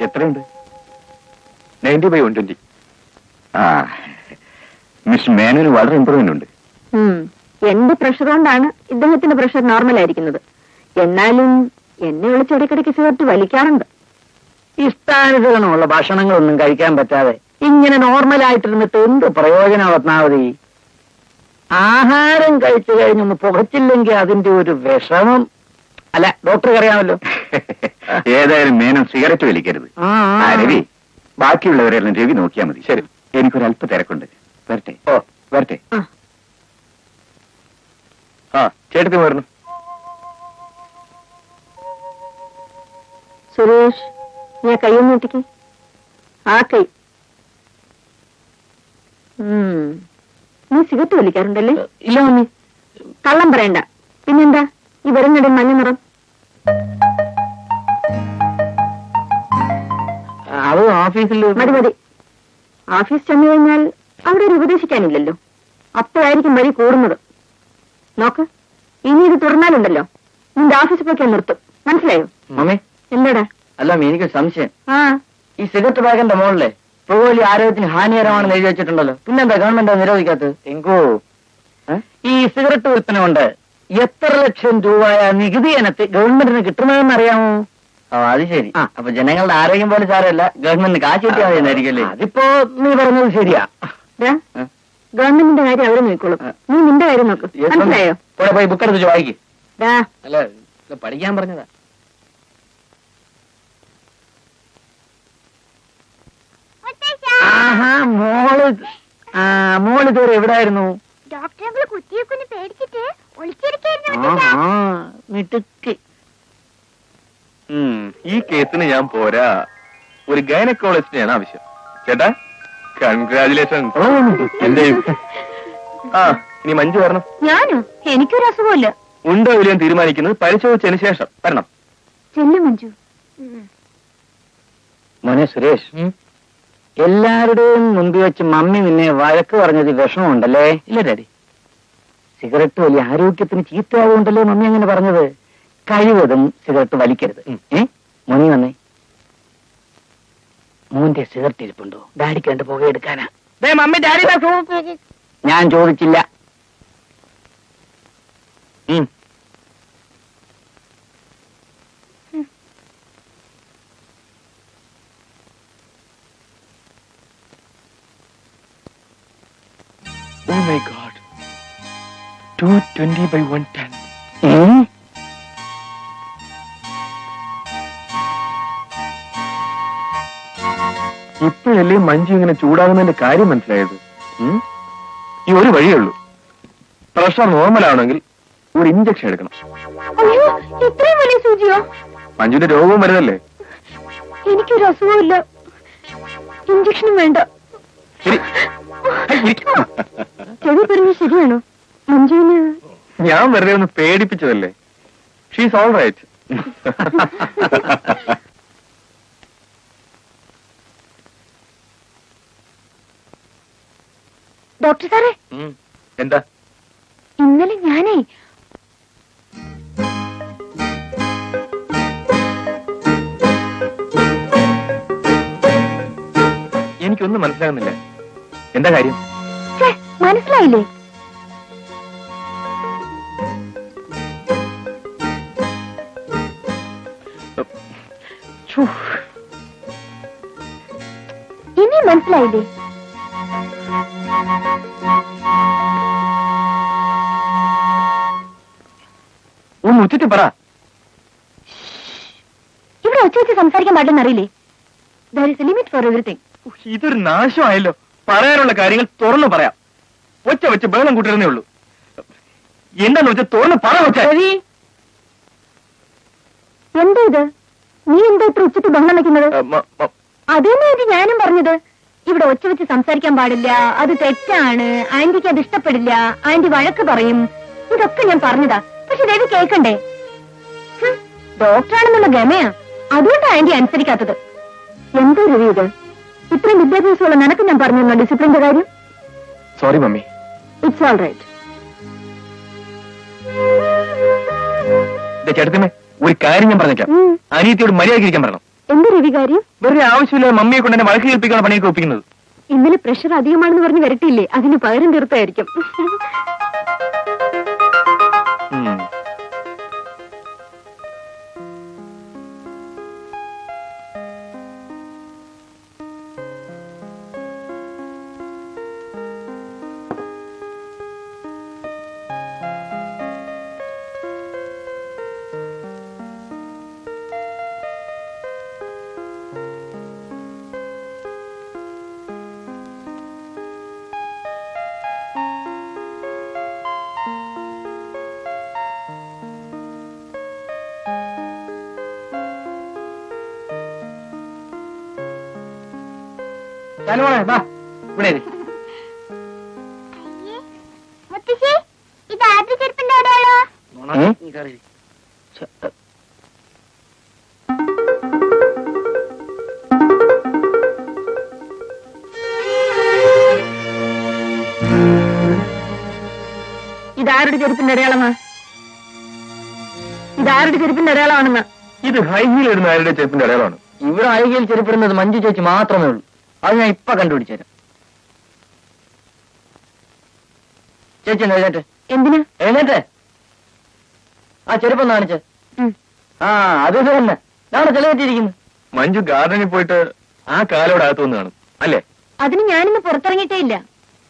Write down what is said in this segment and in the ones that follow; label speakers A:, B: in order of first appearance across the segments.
A: എത്രയുണ്ട്? 90/120. ആ, മിസ് മേനോന് വളരെ ഇമ്പ്രൂവ്മെന്റ് ഉണ്ട്.
B: എന്റെ പ്രഷർ കൊണ്ടാണ് ഇദ്ദേഹത്തിന്റെ പ്രഷർ നോർമൽ ആയിരിക്കുന്നത്. എന്നാലും എന്നെ വിളിച്ചിടയ്ക്കിടയ്ക്ക് സിഗരറ്റ് വലിക്കാറുണ്ട്.
C: ഇഷ്ടാനുസരണമുള്ള ഭക്ഷണങ്ങളൊന്നും കഴിക്കാൻ പറ്റാതെ ഇങ്ങനെ നോർമലായിട്ടിരുന്നിട്ട് എന്ത് പ്രയോജനം പത്മാവതി? ആഹാരം കഴിച്ചു കഴിഞ്ഞൊന്ന് പുകച്ചില്ലെങ്കിൽ അതിന്റെ ഒരു വിഷമം. അല്ല, ഡോക്ടർക്ക് അറിയാമല്ലോ.
A: ഏതായാലും മേനോൻ സിഗരറ്റ് വലിക്കരുത്. രവി, ബാക്കിയുള്ളവരെല്ലാം രവി നോക്കിയാൽ മതി. ശരി, എനിക്കൊരല്പ തിരക്കുണ്ട്. വരട്ടെ. ഓ, വരട്ടെ. ആ, ചേട്ടത്തി വരുന്നു.
B: സുരേഷ്, ഞാൻ കയ്യൊന്ന് ഒട്ടിക്ക്. ആ കൈ. നീ സിഗരറ്റ് വലിക്കാറുണ്ടല്ലേ?
C: ഇല്ല മമ്മി.
B: കള്ളം പറയണ്ട. പിന്നെന്താ ഈ വരുന്നിടം മഞ്ഞ നിറം?
C: അത് ഓഫീസിൽ.
B: മതി മതി. ഓഫീസ് ചെന്നു കഴിഞ്ഞാൽ അവിടെ ഒരു ഉപദേശിക്കാനില്ലല്ലോ. അപ്പോഴായിരിക്കും വഴി കൂടുന്നത്. നോക്ക്, ഇനി ഇത് തുറന്നാലുണ്ടല്ലോ നിന്റെ ഓഫീസിൽ പോയി നിർത്തും. മനസ്സിലായോ?
C: മമ്മി,
B: എന്താടാ?
C: അല്ല, എനിക്ക് സംശയം.
B: ആ,
C: ഈ സിഗരറ്റ് ബാഗിന്റെ മുകളിലെ പുകവലി ആരോഗ്യത്തിന് ഹാനികരമാണെന്ന് എഴുതി വെച്ചിട്ടുണ്ടല്ലോ. പിന്നെന്താ ഗവൺമെന്റ് അത് നിരോധിക്കാത്തത്? എങ്കോ, ഈ സിഗരറ്റ് വിൽപ്പന കൊണ്ട് എത്ര ലക്ഷം രൂപ നികുതി ഇനത്തിൽ ഗവൺമെന്റിന് കിട്ടുന്നതെന്ന് അറിയാമോ? അത് ശരി. അപ്പൊ ജനങ്ങളുടെ ആരോഗ്യം പോലെ സാരമല്ല, ഗവൺമെന്റിന് കാശ് കിട്ടിയാൽ മതിയായിരിക്കല്ലേ? അതിപ്പോ നീ പറഞ്ഞത് ശരിയാ.
B: ഗവൺമെന്റിന്റെ കാര്യം അവരെ നോക്കിക്കോളും. നീ നിന്റെ കാര്യം നോക്കും. മനസ്സിലായോ?
C: ഇവിടെ പോയി ബുക്ക് എടുത്ത് വായിക്കും.
B: അല്ല,
C: പഠിക്കാൻ പറഞ്ഞതാ. ആഹാ, മോള് ഇതുവരെ എവിടായിരുന്നു?
D: ഡോക്ടറെ കുത്തിയൊക്കെ പേടിച്ചിട്ട്
C: മിടുക്കി.
A: ഈ കേസിന് ഞാൻ പോരാ, ഒരു ഗൈനക്കോളജിസ്റ്റിനെയാണ് ആവശ്യം. ചേട്ടാ, കൺഗ്രാജുലേഷൻ. എന്റെ ആ, ഇനി മഞ്ജു വരണം.
B: ഞാനോ? എനിക്കൊരു അസുഖമില്ല.
A: ഉണ്ടോ ഇല്ലയോ തീരുമാനിക്കുന്നത് പരിശോധിച്ചതിന് ശേഷം വരണം.
B: ചെല്ലു മഞ്ജു.
C: മോനെ സുരേഷ്, എല്ലാവരുടെയും മുമ്പിൽ വെച്ച് മമ്മി നിന്നെ വഴക്ക് പറഞ്ഞത് വിഷമമുണ്ടല്ലേ? ഇല്ല ഡാഡി, സിഗരറ്റ് വലിയ ആരോഗ്യത്തിന് ചീത്തയാവുണ്ടല്ലേ മമ്മി അങ്ങനെ പറഞ്ഞത്? കഴിവതും സിഗരറ്റ് വലിക്കരുത്. മോനി വന്നേ. മോന്റെ സിഗരറ്റ് ഇരിപ്പുണ്ടോ? ഡാഡിക്ക് രണ്ട് പുക എടുക്കാനാ. മമ്മി, ഡാഡി ഞാൻ ചോദിച്ചില്ല.
A: Oh my God. 220/110. ഇപ്പോഴല്ലേ മഞ്ജു ഇങ്ങനെ ചൂടാകുന്നതിന്റെ കാര്യം മനസ്സിലായത്? ഈ ഒരു വഴിയുള്ളൂ. പ്രഷർ നോർമൽ ആവണമെങ്കിൽ ഒരു ഇഞ്ചക്ഷൻ എടുക്കണം.
B: ഇത്രയും വലിയ സൂചിയോ?
A: മഞ്ജുവിന്റെ രോഗവും വരുന്നല്ലേ?
B: എനിക്കൊരു അസുഖമില്ല. ഇഞ്ചക്ഷനും വേണ്ട.
A: ശരി,
B: ചെവി പറഞ്ഞ ശരിയാണോ? മഞ്ജുവിന്
A: ഞാൻ വെറുതെ ഒന്ന് പേടിപ്പിച്ചതല്ലേ. She's all right.
B: ഡോക്ടർ സാറേ,
A: എന്താ?
B: ഇന്നലെ ഞാനേ
A: എനിക്കൊന്നും മനസ്സിലാകുന്നില്ല. എന്താ കാര്യം?
B: മനസ്സിലായില്ലേ? ഇനി മനസ്സിലായില്ലേ?
A: ഒന്ന് ഉച്ചത്തിൽ പറ.
B: ഇവിടെ ഒച്ച വെച്ച് സംസാരിക്കാൻ പാടില്ലെന്ന് അറിയില്ലേ? There is a limit for everything.
A: ഇതൊരു നാശമായല്ലോ. പറയാനുള്ള കാര്യങ്ങൾ തുറന്നു പറയാം. ഒച്ച വെച്ച് ബഹളം കൂട്ടിരുന്നേ ഉള്ളൂ. എന്താന്ന് വെച്ചാൽ തുറന്ന് പറ. വെച്ച
B: എന്താ ഇത്? നീ എന്താ ഇത്ര ഉച്ചത്തിൽ ബഹളം വയ്ക്കുന്നത്? അതന്നെ ഞാനും പറഞ്ഞത്. ഇവിടെ ഒച്ച വെച്ച് സംസാരിക്കാൻ പാടില്ല, അത് തെറ്റാണ്, ആന്റിക്ക് അത് ഇഷ്ടപ്പെടില്ല, ആന്റി വഴക്ക് പറയും, ഇതൊക്കെ ഞാൻ പറഞ്ഞതാ. പക്ഷെ രവി കേൾക്കണ്ടേ? ഡോക്ടറാണെന്നുള്ള ഗമയാ, അതുകൊണ്ടാണ് ആന്റി അനുസരിക്കാത്തത്. എന്താ രവി ഇത്? ഇത്രയും വിദ്യാഭ്യാസമുള്ള നിനക്ക് ഞാൻ പറഞ്ഞിരുന്നോ ഡിസിപ്ലിന്റെ കാര്യം?
A: Sorry mummy.
B: It's all right.
A: ചേട്ടത്തിമേ, ഒരു കാര്യം ഞാൻ പറഞ്ഞേക്കാം. അനിയത്തിയോട് മര്യാദയ്ക്ക് ഇരിക്കാൻ പറയണം.
B: എന്ത് രവി കാര്യം?
A: വെറുതെ ആവശ്യമില്ല മമ്മിയെ കൊണ്ട് എന്നെ വഴക്ക് കേൾപ്പിക്കാണ് പണിയൊക്കെ ഒപ്പിക്കുന്നത്.
B: ഇന്നലെ പ്രഷർ അധികമാണെന്ന് പറഞ്ഞ് വരട്ടിയില്ലേ, അതിന് പകരം തീർത്തായിരിക്കും.
D: മുത്തശ്ശി ഇത് ആദ്യ ചെരുപ്പിന്റെ അടയാളോ?
B: ഇതാരുടെ ചെരുപ്പിന്റെ അടയാളമാ? ഇതാരുടെ ചെരുപ്പിന്റെ അടയാളമാണെന്ന്?
A: ഇത് ഹൈ ഹീൽ ഇടുന്ന ആരുടെ ചെരുപ്പിന്റെ അടയാളമാണ്?
C: ഇവിടെ ഹൈ ഹീൽ ചെരുപ്പിടുന്നത് മഞ്ജു ചേച്ചി മാത്രമേ ഉള്ളൂ. അത് ഞാൻ ഇപ്പൊ കണ്ടുപിടിച്ചുതരാം. ചേച്ചി എഴുന്നേറ്റ്.
B: എന്തിനാ
C: എഴുന്നേറ്റ്. ആ ചെരുപ്പൊന്ന് കാണിച്ച്. ആ അത് തന്നെ നാളെ ചെലവെറ്റിരിക്കുന്നു.
A: മഞ്ജു ഗാർഡനിൽ പോയിട്ട് ആ കാലോട് അകത്ത് വന്ന് കാണും അല്ലേ?
B: അതിന് ഞാനിന്ന് പുറത്തിറങ്ങിയിട്ടേ ഇല്ല.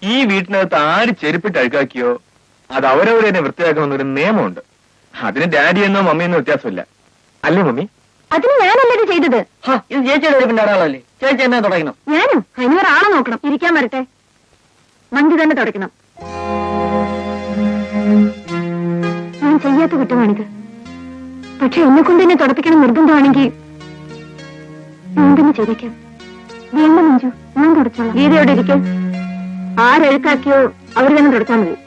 A: ഈ വീട്ടിനകത്ത് ആര് ചെരുപ്പിട്ട് അഴുക്കാക്കിയോ അത് അവരവരെ തന്നെ വൃത്തിയാക്കണമെന്നൊരു നിയമമുണ്ട്. അതിന് ഡാഡി എന്നോ മമ്മിയെന്നോ വ്യത്യാസമില്ല അല്ലേ മമ്മി?
B: അതിന് ഞാനല്ലത് ചെയ്തത്.
C: ഇത് ചേച്ചിയുടെ ചെരുപ്പിന്റെ അടയാളമല്ലേ? ചേച്ചി എന്നെ തുടങ്ങണം.
B: ഞാനും അതിനൊരാളെ നോക്കണം. ഇരിക്കാൻ വരട്ടെ. മഞ്ജു തന്നെ തുടയ്ക്കണം. ഞാൻ ചെയ്യാത്ത കുറ്റമാണിത്. പക്ഷെ എന്നെ കൊണ്ട് എന്നെ തുടപ്പിക്കണം നിർബന്ധമാണെങ്കിൽ ഞാൻ തന്നെ ചെയ്തേക്കാം. വേണ്ട മഞ്ജു, ഞാൻ തുടച്ചോളാം. ഗീതയോടെ ഇരിക്കും. ആരെഴുക്കാക്കിയോ അവർ തന്നെ തുടച്ചാൽ മതി.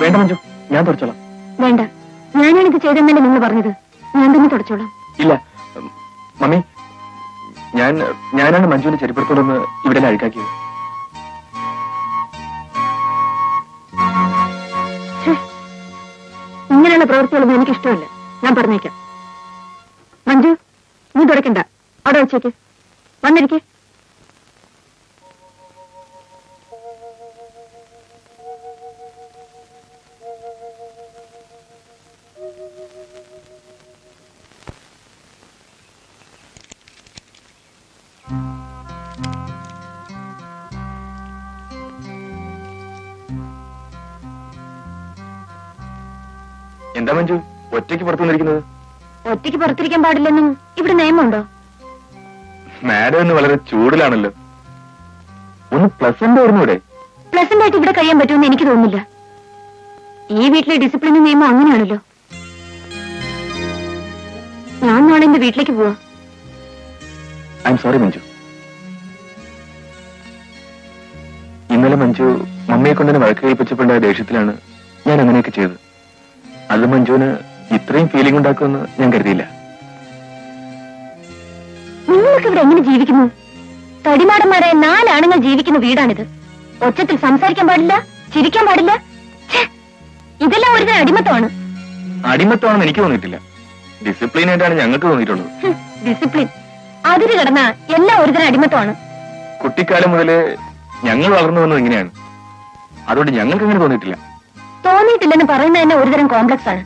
A: വേണ്ട മഞ്ജു, ഞാൻ തുടച്ചോളാം.
B: വേണ്ട, ഞാനാണിത് ചെയ്തെന്നല്ലേ നിങ്ങൾ പറഞ്ഞത്. ഞാൻ തന്നെ തുടച്ചോളാം.
A: ഇല്ല മമ്മി, ഞാനാണ് മഞ്ജുവിന്റെ ചെരുപ്പെടുത്തോടൊന്ന് ഇവിടെ അഴുക്കാക്കിയത്.
B: ഇങ്ങനെയുള്ള പ്രവൃത്തികളൊന്നും എനിക്കിഷ്ടമല്ല. ഞാൻ പറഞ്ഞേക്കാം. മഞ്ജു, നീ തുടക്കണ്ട. അവിടെ വെച്ചേക്ക്. വന്നിരിക്കേ.
A: എന്താ മഞ്ജു ഒറ്റയ്ക്ക് പുറത്തു വന്നിരിക്കുന്നത്?
B: ഒറ്റയ്ക്ക് പുറത്തിരിക്കാൻ പാടില്ലെന്നും ഇവിടെ നിയമമുണ്ടോ?
A: മാഡം ഇന്ന് വളരെ ചൂടിലാണല്ലോ. ഒന്ന് പ്ലസന്റ് ആയിരുന്നു ഇവിടെ.
B: പ്ലസന്റ് ആയിട്ട് ഇവിടെ കഴിയാൻ പറ്റുമെന്ന് എനിക്ക് തോന്നുന്നില്ല. ഈ വീട്ടിലെ ഡിസിപ്ലിനും നിയമം അങ്ങനെയാണല്ലോ. ഞാൻ നാളെ എന്റെ വീട്ടിലേക്ക് പോവാ.
A: I am sorry Manju. ഇന്നലെ മഞ്ജു മമ്മിയെ കൊണ്ടെന്നെ വഴക്ക് കേൾപ്പിച്ചപ്പോഴുണ്ടായ ദേഷ്യത്തിലാണ് ഞാൻ അങ്ങനെയൊക്കെ ചെയ്തത്. അത് മഞ്ജുവിന് ഇത്രയും ഫീലിംഗ് ഉണ്ടാക്കുമെന്ന് ഞാൻ കരുതിയില്ല.
B: നിങ്ങൾക്ക് ഇവിടെ എങ്ങനെ ജീവിക്കുന്നു? തടിമാടന്മാരായ 4 ആണുങ്ങൾ ജീവിക്കുന്ന വീടാണിത്. ഒച്ചത്തിൽ സംസാരിക്കാൻ പാടില്ല, ചിരിക്കാൻ പാടില്ല. ഇതെല്ലാം ഒരു അടിമത്തമാണ്.
A: അടിമത്തമാണെന്ന് എനിക്ക് തോന്നിയിട്ടില്ല. ഡിസിപ്ലിൻ ആയിട്ടാണ് ഞങ്ങൾക്ക് തോന്നിയിട്ടുള്ളത്.
B: ഡിസിപ്ലിൻ അതിര് കിടന്ന എല്ലാം ഒരുതരം അടിമത്തമാണ്.
A: കുട്ടിക്കാലം മുതലേ ഞങ്ങൾ വളർന്നു വന്നത് ഇങ്ങനെയാണ്. അതുകൊണ്ട് ഞങ്ങൾക്ക് അങ്ങനെ തോന്നിയിട്ടില്ല.
B: തോന്നിയിട്ടില്ലെന്ന് പറയുന്നത് തന്നെ ഒരുതരം കോംപ്ലക്സ് ആണ്.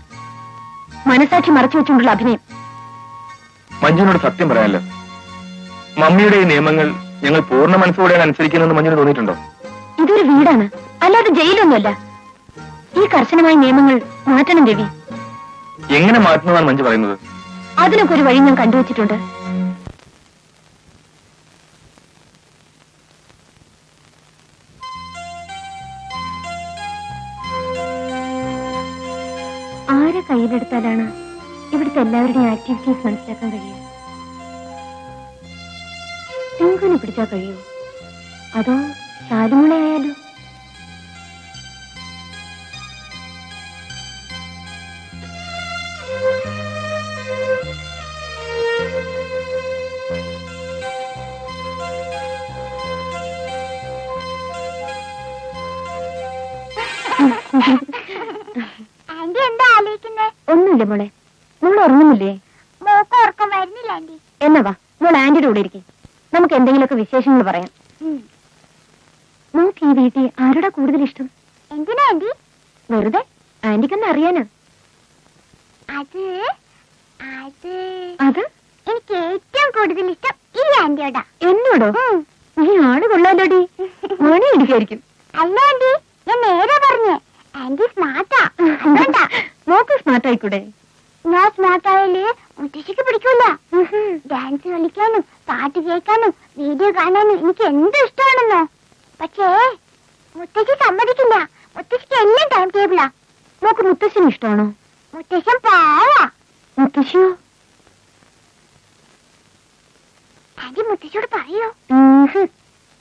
B: മനസാക്ഷി മറച്ചു വെച്ചുകൊണ്ടുള്ള അഭിനയം.
A: മഞ്ജുവിനോട് സത്യം പറയാമല്ലോ, മമ്മിയുടെ ഈ നിയമങ്ങൾ ഞങ്ങൾ പൂർണ്ണ മനസ്സോടെയാണ് അനുസരിക്കുന്നതെന്ന് മഞ്ജുവിന് തോന്നിയിട്ടുണ്ടോ?
B: ഇതൊരു വീടാണ്, അല്ലാതെ ജയിലൊന്നുമല്ല. ഈ കർശനമായ നിയമങ്ങൾ മാറ്റണം രവി.
A: എങ്ങനെ മാറ്റുന്നതാണ് മഞ്ജു പറയുന്നത്?
B: അതിനൊക്കെ ഒരു വഴി ഞാൻ കണ്ടുവച്ചിട്ടുണ്ട്. ആരെ കയ്യിലെടുത്താലാണ് ഇവിടുത്തെ എല്ലാവരുടെയും ആക്ടിവിറ്റീസ് മനസ്സിലാക്കാൻ കഴിയുക? ടിങ്കുവിനെ പിടിച്ചാൽ കഴിയുമോ? അതോ ശാലുമോളെ ആയാലോ?
D: ആന്റി എന്താ ആലോചിക്കുന്നേ?
B: ഒന്നുമില്ല മോളെ. മോൾ ഉറങ്ങുന്നില്ലേ?
D: മോക്ക് ഉറക്കം വരുന്നില്ല ആന്റി.
B: എന്നാ വാ, മോൾ ആന്റിയുടെ കൂടെ ഇരിക്കും. നമുക്ക് എന്തെങ്കിലുമൊക്കെ വിശേഷങ്ങൾ പറയാം. മോക്ക് ഈ വീട്ടിൽ ആരോടാ കൂടുതൽ ഇഷ്ടം?
D: എന്തിനാ ആന്റി?
B: വെറുതെ ആന്റിക്കൊന്ന് അറിയാനാ.
D: അത് അത്
B: അത്
D: എനിക്ക് ഏറ്റവും കൂടുതൽ ഇഷ്ടം ഈ ആന്റിയോടാ.
B: എന്നോടോ? നീ ആട് കൊള്ളാലോടി. മണി ഇടിക്കായിരിക്കും.
D: അല്ല ആന്റി, ഞാൻ നേരെ പറഞ്ഞേ. ആന്റി സ്മാർട്ടാ, അതുകൊണ്ടാ.
B: മോക്ക് സ്മാർട്ട് ആയിക്കൂടെ?
D: ഞാൻ സ്മാർട്ട് ആയാല് മുത്തശ്ശിക്ക് പിടിക്കൂല. ഡാൻസ് കളിക്കാനും പാട്ട് കേൾക്കാനും വീഡിയോ കാണാനും എനിക്ക് എന്ത് ഇഷ്ടമാണെന്നോ. പക്ഷേ മുത്തശ്ശി സമ്മതിക്കില്ല. മുത്തശ്ശിക്ക് എല്ലാം ടൈം ടേബിളാ.
B: മോക്ക് മുത്തശ്ശന് ഇഷ്ടമാണോ?
D: മുത്തശ്ശൻ പാവാ.
B: മുത്തശ്ശിയോ?
D: ആന്റി മുത്തശ്ശിയോട് പറയോ?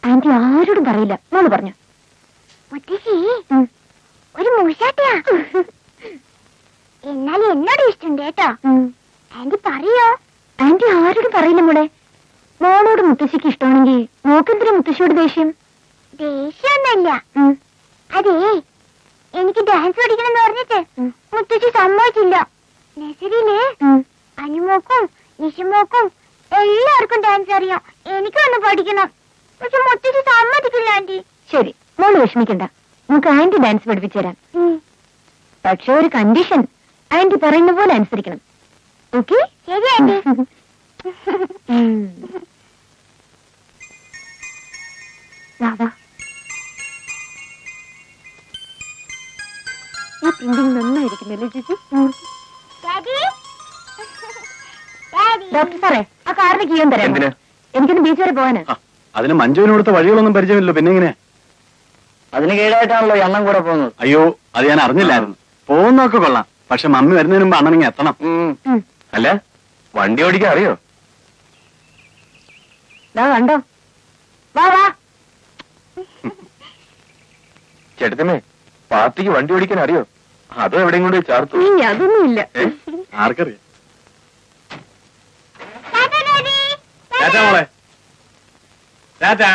B: ആന്റി ആരോടും പറയില്ല. മോള് പറഞ്ഞു.
D: മുത്തശ്ശി ഒരു മൂശാട്ടിയാ. എന്നാലും എന്നോട് ഇഷ്ടമുണ്ട് കേട്ടോ. ആന്റി പറയോ?
B: ആന്റി ആരോടും പറയില്ല മോളെ. മോളോട് മുത്തശ്ശിക്ക് ഇഷ്ടമാണെങ്കിൽ മോക്കെന്തിനാ മുത്തശ്ശിയോട് ദേഷ്യം?
D: ദേഷ്യമൊന്നുമില്ല. അതേ, എനിക്ക് ഡാൻസ് പഠിക്കണം എന്ന് പറഞ്ഞിട്ട് മുത്തശ്ശി സമ്മതിച്ചില്ല. നഴ്സറിയില് അനുമോക്കും നിശുമോക്കും എല്ലാവർക്കും ഡാൻസ് അറിയാം. എനിക്കൊന്ന് പഠിക്കണം. പക്ഷെ മുത്തശ്ശി സമ്മതിക്കില്ല ആന്റി.
B: ശരി, മോള് വിഷമിക്കണ്ട. നമുക്ക് ആന്റി ഡാൻസ് പഠിപ്പിച്ചു തരാം. പക്ഷെ ഒരു കണ്ടീഷൻ, ആന്റി പറയുന്ന പോലെ അനുസരിക്കണം. ഓക്കെ?
D: ശരി ആന്റി.
B: ഈ പ്രിന്റിംഗ് നന്നായിരിക്കുന്നല്ലേ ചേച്ചി?
D: Daddy, daddy.
B: ഡോക്ടർ സാറേ, ആ കാറിന് കീയം തരാം.
A: എന്തിനാ?
B: എനിക്കൊന്ന് ബീച്ച് വരെ പോകാനാ.
A: അതിന് മഞ്ജുവിന് കൊടുത്ത വഴികളൊന്നും പരിചയമില്ലല്ലോ, പിന്നെ എങ്ങനെ?
C: അതിന് കീഴായിട്ടാണല്ലോ ഈ അണ്ണൻ കൂടെ പോകുന്നത്.
A: അയ്യോ, അത് ഞാൻ അറിഞ്ഞില്ലായിരുന്നു. പോകുന്നൊക്കെ കൊള്ളാം, പക്ഷെ മമ്മി വരുന്നതിന് മുമ്പ് അണ്ണനിങ്ങ എത്തണം. അല്ല, വണ്ടി ഓടിക്കാൻ അറിയോ?
B: കണ്ടോ? വാ വാ.
A: ചേട്ടത്തിമേ, പാർട്ടിക്ക് വണ്ടി ഓടിക്കാൻ അറിയോ? അതോ എവിടെയും കൊണ്ട് ചേർത്തു?
B: അതൊന്നുമില്ല.
A: ആർക്കറിയാം?
D: ടാറ്റാ ഡാഡി.
A: ടാറ്റാ മോളെ. ടാറ്റാ.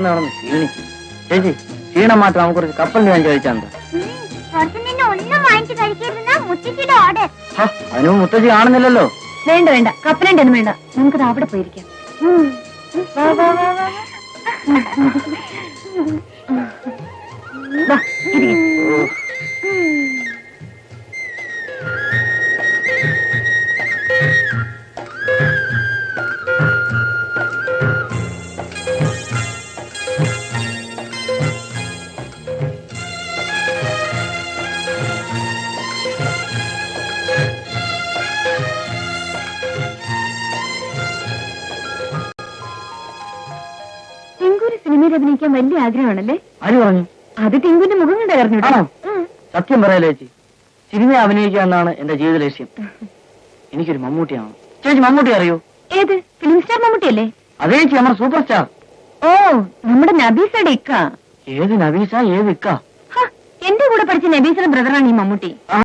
C: നടന്ന് ക്ഷീണിച്ചു. ചേച്ചി, ക്ഷീണം മാത്രം നമുക്ക് കുറച്ച് കപ്പലിന് ഞാൻ ചോദിച്ചാൽ
D: പുറത്തുനിന്ന് ഒന്നും വാങ്ങിച്ച് കഴിക്കരുതെന്നാ മുത്തശ്ശിയുടെ ഓർഡർ.
C: അതിന് മുത്തശ്ശി കാണുന്നില്ലല്ലോ.
B: വേണ്ട വേണ്ട, കപ്പലന്റെ ഒന്നും വേണ്ട. നമുക്കത് അവിടെ പോയിരിക്കാം. വാ, വാ, വാ, വാ. വാ, ഇരിക്ക്. സിനിമയിൽ അഭിനയിക്കാൻ വലിയ ആഗ്രഹമാണല്ലേ?
C: ആര് പറഞ്ഞു?
B: അത് ടിങ്കുന്റെ മുഖം കണ്ടായിരുന്നു.
C: ആണോ? സത്യം പറയാലോ ചേച്ചി, സിനിമ അഭിനയിക്കുക എന്നാണ് എന്റെ ജീവിത ലക്ഷ്യം. എനിക്കൊരു മമ്മൂട്ടിയാണ്. ചേച്ചി മമ്മൂട്ടി അറിയോ?
B: ഏത്? ഫിലിം സ്റ്റാർ മമ്മൂട്ടിയല്ലേ?
C: അതേ ചേച്ചി, നമ്മുടെ സൂപ്പർ സ്റ്റാർ.
B: ഓ, നമ്മുടെ നബീസയുടെ ഇക്ക.
C: ഏത് നബീസ, ഏത് ഇക്ക?
B: എന്റെ കൂടെ പഠിച്ച നബീസയുടെ ബ്രദറാണ് ഈ മമ്മൂട്ടി.